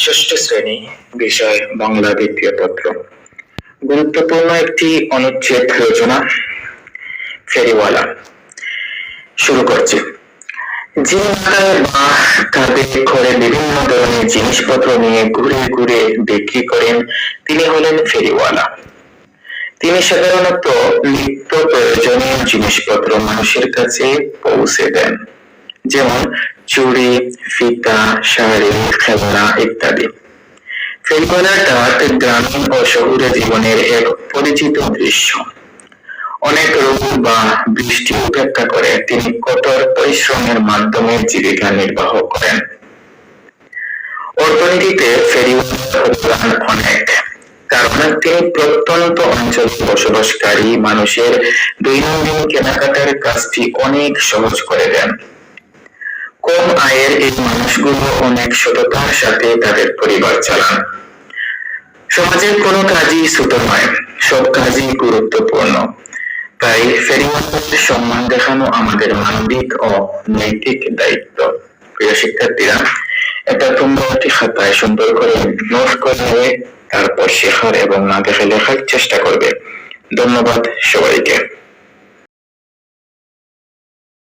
ষষ্ঠ শ্রেণী, বিষয় বাংলা দ্বিতীয় পত্র। গুরুত্বপূর্ণ একটি অনুচ্ছেদ রচনা, ফেরিওয়ালা। শুরু করছি। যিনি মাথায় বা কাঁধে করে বিভিন্ন ধরনের জিনিসপত্র নিয়ে ঘুরে ঘুরে বিক্রি করেন, তিনি হলেন ফেরিওয়ালা। তিনি সাধারণত নিত্য প্রয়োজনীয় জিনিসপত্র মানুষের কাছে পৌঁছে দেন, যেমন চুড়ি, ফিতা, শাড়ি, খেলনা ইত্যাদি। ফেরিওয়ালার ডাক গ্রামীণ ও শহুরে জীবনের এক পরিচিত দৃশ্য। অনেক রোগ বা বৃষ্টি উপেক্ষা করে তিনি কঠোর পরিশ্রমের মাধ্যমে জীবিকা নির্বাহ করেন। অর্থনীতিতে ফেরিওয়ালার অবদান অনেক, কারণ তিনি প্রত্যন্ত অঞ্চলে বসবাসকারী মানুষের দৈনন্দিন কেনাকাটার কাজটি অনেক সহজ করে দেন। কম আয়ের এই মানুষগুলো অনেক সততার সাথে তাদের পরিবার চালান। সমাজের কোনো কাজই ছোট নয়, সব কাজই গুরুত্বপূর্ণ। তাই ফেরিওয়ালাদের সম্মান দেখানো আমাদের মানবিক ও নৈতিক দায়িত্ব। প্রিয় শিক্ষার্থীরা, এটা তোমরা একটি খাতায় সুন্দর করে নোট করে তারপর শেখার এবং না দেখে লেখার চেষ্টা করবে। ধন্যবাদ সবাইকে।